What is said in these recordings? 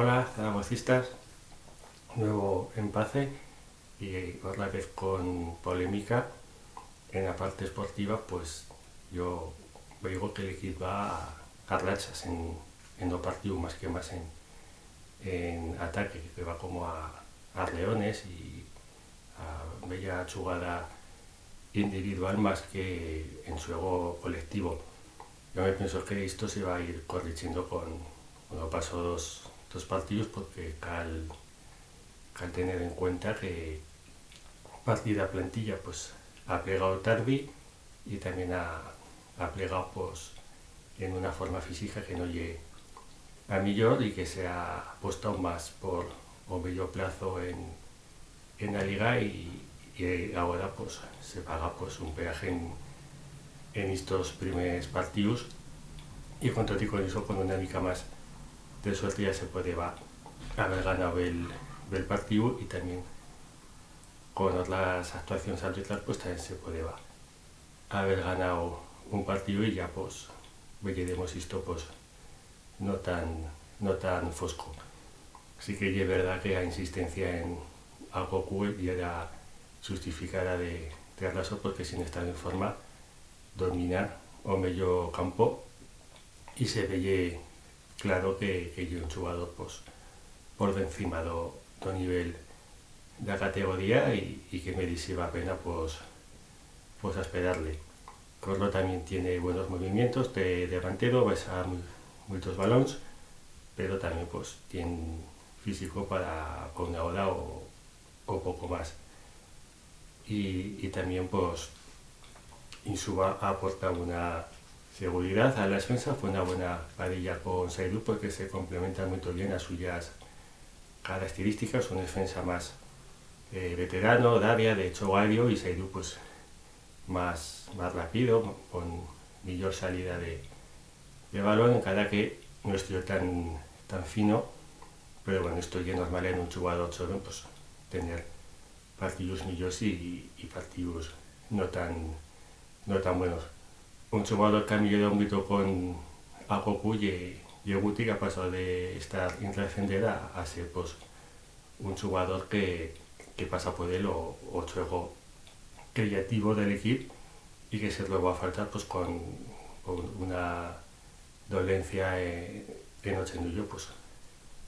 Hola, zaragocistas, nuevo empate y otra vez con polémica en la parte esportiva. Pues yo veo que el equipo va a rachas en los partidos más en ataque, que va como a leones y a bella jugada individual más que en su juego colectivo. Yo me pienso que esto se va a ir corrigiendo cuando paso dos partidos, porque cal tener en cuenta que partida plantilla pues ha plegado tarde y también ha plegado pues en una forma física que no llegue a millor y que se ha apostado más por un bello plazo en la liga y ahora pues se paga pues un peaje en estos primeros partidos, y con todo y con eso, con una mica más de suerte ya se puede haber ganado el partido, y también con otras actuaciones arbitrales pues también se puede haber ganado un partido y ya pues veremos esto pues no tan fosco. Sí que es verdad que la insistencia en algo que ya era justificada de razón, porque sin estar en forma dominar o medio campo y se veía claro que yo un jugador pues por encima do nivel de la categoría y que me dice la pena pues a esperarle. Corlo también tiene buenos movimientos de delantero, besa muchos balones, pero también pues tiene físico para una hora o poco más. Y también pues Insuba aporta una seguridad a la defensa. Fue una buena parilla con Saidu porque se complementan muy bien a suyas características. Una defensa más veterano, de área, de hecho aéreo, y Saidu pues más rápido, con mejor salida de balón, en cada que no estoy tan fino, pero bueno, esto ya normal en un jugador joven, pues tener partidos mejores y partidos no tan buenos. Un jugador que ha migrado un poquito con Akoku y Guti, que ha pasado de estar intrascender a ser pues un jugador que pasa por él o juego creativo del equipo, y que se lo va a faltar pues con una dolencia en Ochendullo, pues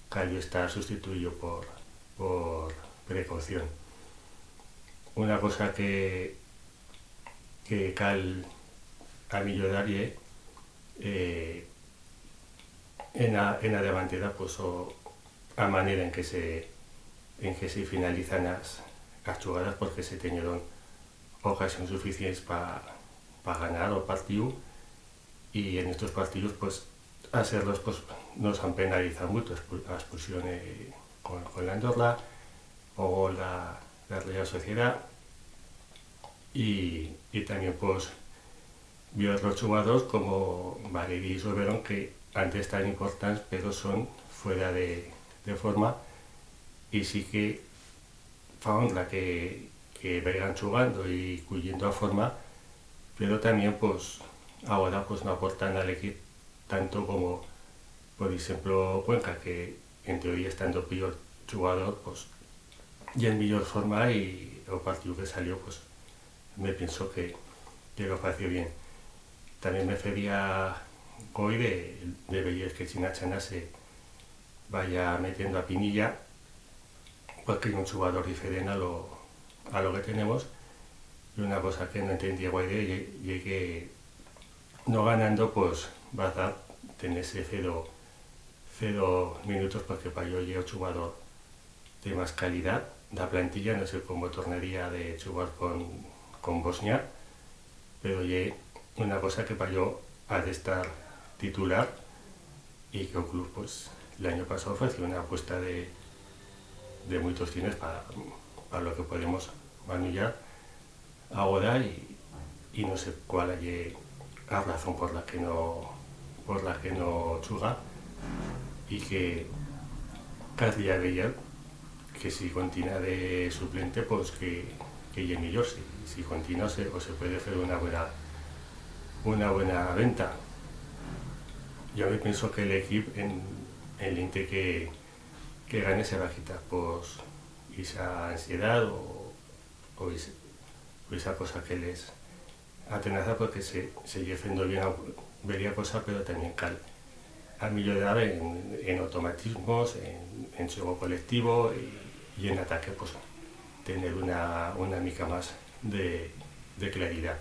Calio está sustituido por precaución. Una cosa que cal a millorar en la delantera pues a manera en que se finalizan las jugadas, porque se tenieron ocasiones suficientes para ganar el partido, y en estos partidos pues hacerlos pues nos han penalizado mucho. La expulsión con la Andorra o la Real Sociedad, y también pues vio otros jugadores como Valeri y Soberón, que antes tan importantes pero son fuera de forma, y sí que la que vayan jugando y cuyendo a forma, pero también pues ahora pues no aportan al equipo tanto como por ejemplo Cuenca, que en teoría estando peor jugador pues ya en mejor forma, y el partido que salió pues me pienso que lo pareció bien. También me fería hoy de ver que Chinachana se vaya metiendo a Pinilla, porque hay un jugador diferente a lo que tenemos. Y una cosa que no entendía hoy es que no ganando pues va a tener ese cero minutos, porque para yo llego jugador de más calidad. La plantilla no sé cómo tornaría de jugar con Bosnia, pero ya una cosa que para yo ha de estar titular, y que el club pues el año pasado ofreció una apuesta de muchos cines para lo que podemos manillar ahora, y no sé cuál es la razón por la que no juega, y que cada día veía que si continúa de suplente pues que es mejor. Si continúa se puede hacer una buena venta. Yo me pienso que el equipo en el Inter que que gane se va a quitar pues esa ansiedad o esa cosa que les atenaza porque se sigue haciendo bien vería cosa pero también cal a mejorar en automatismos, en juego colectivo y en ataque pues tener una mica más de claridad.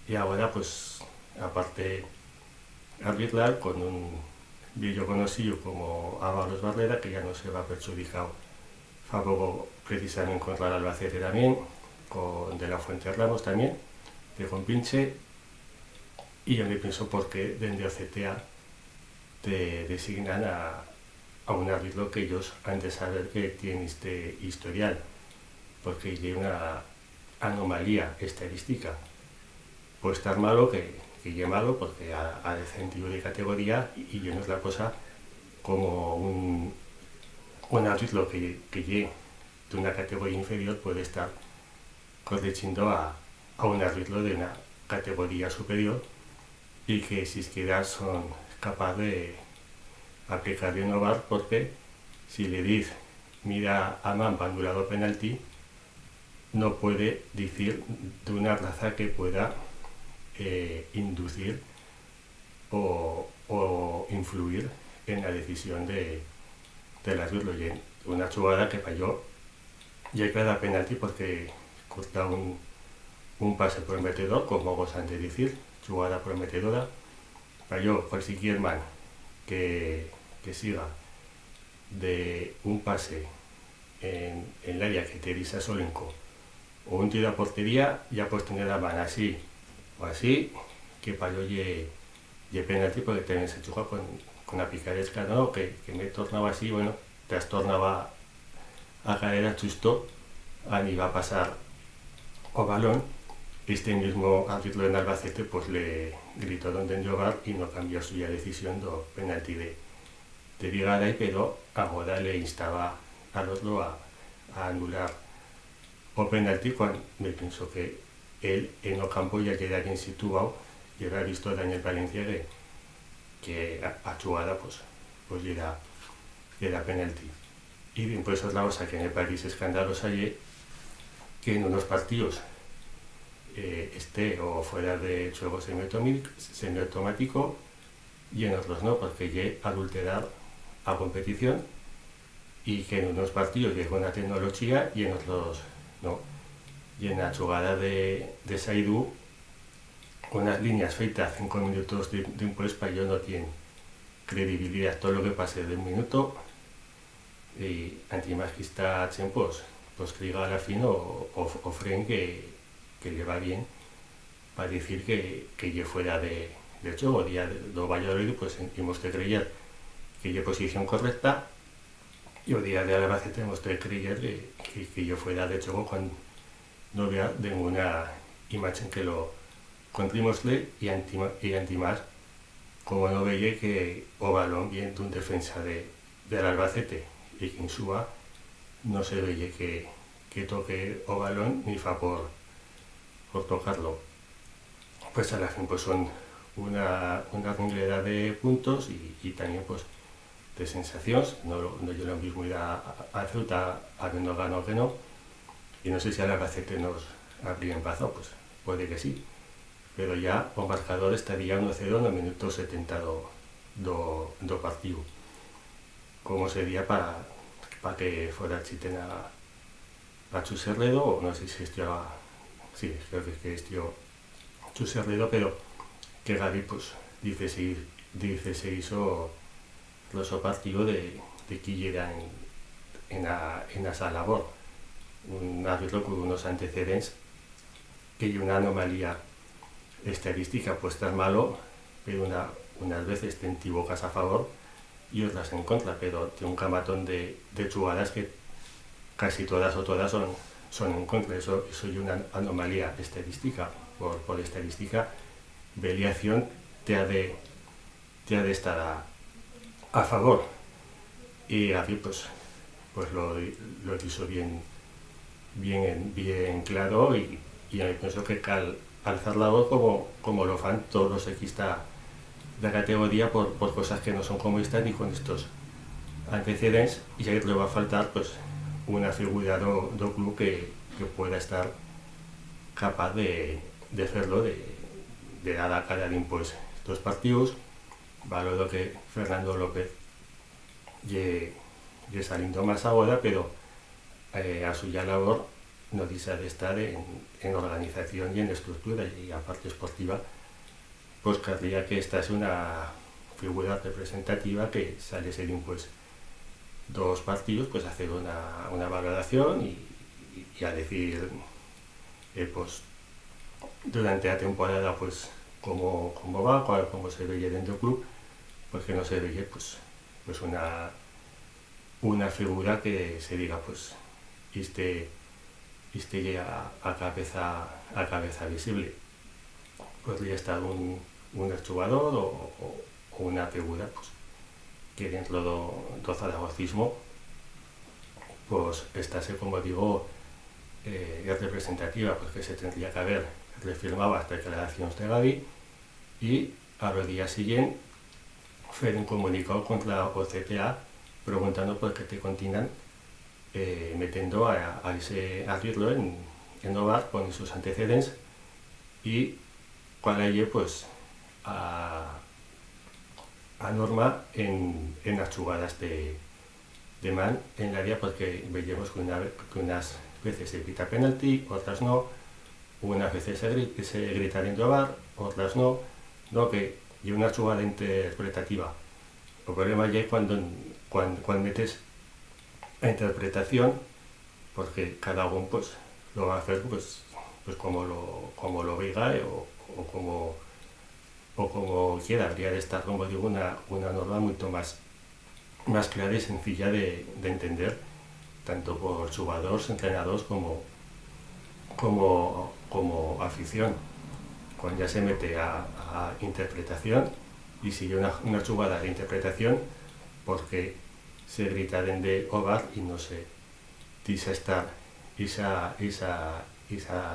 Y ahora pues aparte arbitrar con un viejo conocido como Ábalos Barrera que ya no se va perjudicado fa poco precisamente contra el Albacete también con De la Fuente Ramos también de compinche y yo me pienso porque desde OCTA te designan a un árbitro que ellos han de saber que tiene este historial porque hay una anomalía estadística puede estar malo que es malo porque ha descendido de categoría y yo no es la cosa como un árbitro que llegue de una categoría inferior puede estar corrigiendo a un árbitro de una categoría superior y que si es que son capaces de aplicar y innovar porque si le dice mira a man anulado penalti no puede decir de una raza que pueda inducir o influir en la decisión del árbitro. Una jugada que falló ya cada penalti porque corta un pase prometedor, como gozan de decir, jugada prometedora, falló cualquier man que siga de un pase en el área que te dice Solenco o un tiro a portería, ya puedes tener la mano así o así, que falló y penalti porque también se chuja con la picaresca, ¿no? Que me tornaba así, bueno, te has tornado a caer a justo, a ni va a pasar o balón. Este mismo árbitro en Albacete pues le gritó donde en llover y no cambió su decisión de penalti de Vigada, pero ahora le instaba al otro a anular o penalti cuando me pienso que él en el campo ya queda bien situado y habrá visto a Daniel Valencia que a jugada pues le da penalti. Y después es la cosa que en el país escandalosa y que en unos partidos esté o fuera de juego semiautomático y en otros no, porque llegue a adulterar a competición y que en unos partidos llegue una tecnología y en otros no. Y en la jugada de Saidu, unas líneas feitas 5 minutos de un para yo no tiene credibilidad todo lo que pase de un minuto y antimás que está tiempos pues que diga a la fin o fren que le va bien para decir que yo fuera de juego día de Valladolid pues hemos de creer que yo posición correcta y el día de Albacete hemos de creer que yo fuera de juego cuando no vea ninguna imagen que lo contrimosle y antimás como no veía que o balón bien de un defensa del Albacete y que en suba no se veía que toque o balón ni fa por tocarlo. Pues a la fin pues son una cantidad de puntos y también pues de sensaciones, no yo lo mismo ir a Ceuta habiendo ganado que no, y no sé si al Albacete nos habría empezado, pues puede que sí, pero ya el marcador estaría 1-0 en el minuto 70 do partido. Como sería para que fuera chiten a Chuserredo, o no sé si sí, creo que estuvo Chuserredo, pero que Gaby pues dice se hizo los partido de que llega en esa labor. Un árbitro con unos antecedentes que hay una anomalía estadística puede estar malo, pero unas veces te equivocas a favor y otras en contra, pero tiene un camatón de jugadas que casi todas son en contra. Eso es una anomalía estadística. Por estadística, variación te ha de estar a favor. Y aquí pues lo hizo bien claro y pienso que cal alzar la voz como lo fan todos los equistas de categoría por cosas que no son como estas ni con estos antecedentes y ahí le va a faltar pues una figura do club que pueda estar capaz de hacerlo, de dar a cara de pues estos partidos. Valoro que Fernando López ye saliendo más ahora, pero a su ya labor no dice de estar en organización y en estructura, y a parte esportiva pues querría que esta es una figura representativa que sale ser pues dos partidos, pues hacer una valoración y a decir pues durante la temporada pues cómo va, cómo se veía dentro del club, porque no se veía pues una figura que se diga pues este ya a cabeza visible. Podría estar un exjugador o una figura pues que dentro do zaragocismo pues estase, como digo, es representativa, porque se tendría que haber refirmado las declaraciones de Gavi y a los días siguientes hacer un comunicado contra o CTA preguntando por qué te continúan metiendo a ese árbitro en Ovar con sus antecedentes y cuál hay pues a norma en las jugadas de man en el área, porque veíamos que unas veces se grita penalti, otras no, unas veces se grita dentro de Ovar, otras no, que hay una jugada interpretativa. El problema ya es cuando metes la interpretación, porque cada uno pues lo va a hacer pues como lo vea o como quiera. Habría de estar, como digo, una norma mucho más clara y sencilla de entender, tanto por jugadores, entrenadores como afición. Cuando ya se mete a interpretación y sigue una jugada de interpretación, porque se grita desde Ovar y no se dice estar esa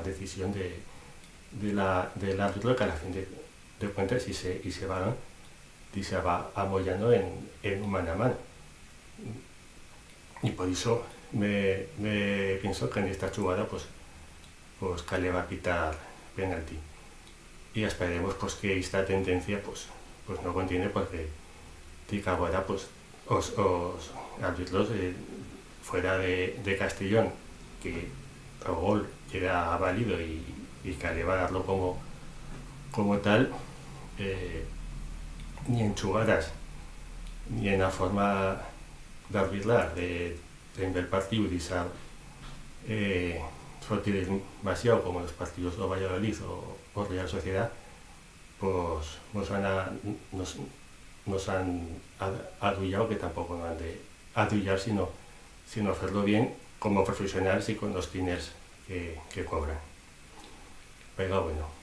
decisión del árbitro, que a la fin de cuentas y se va apoyando en un mano a mano. Y por eso me pienso que en esta jugada pues que le va a pitar penalti. Y esperemos pues que esta tendencia pues no continúe, porque tica ahora pues os árbitros fuera de Castellón, que el gol queda válido y que le va a darlo como tal, ni en jugadas ni en la forma de arbitrar de ver el partido y usar sortir demasiado, como los partidos de Valladolid o Real Sociedad, pues nos han adullado, que tampoco no han de adullar, sino hacerlo bien como profesionales y con los diners que cobran. Pero bueno.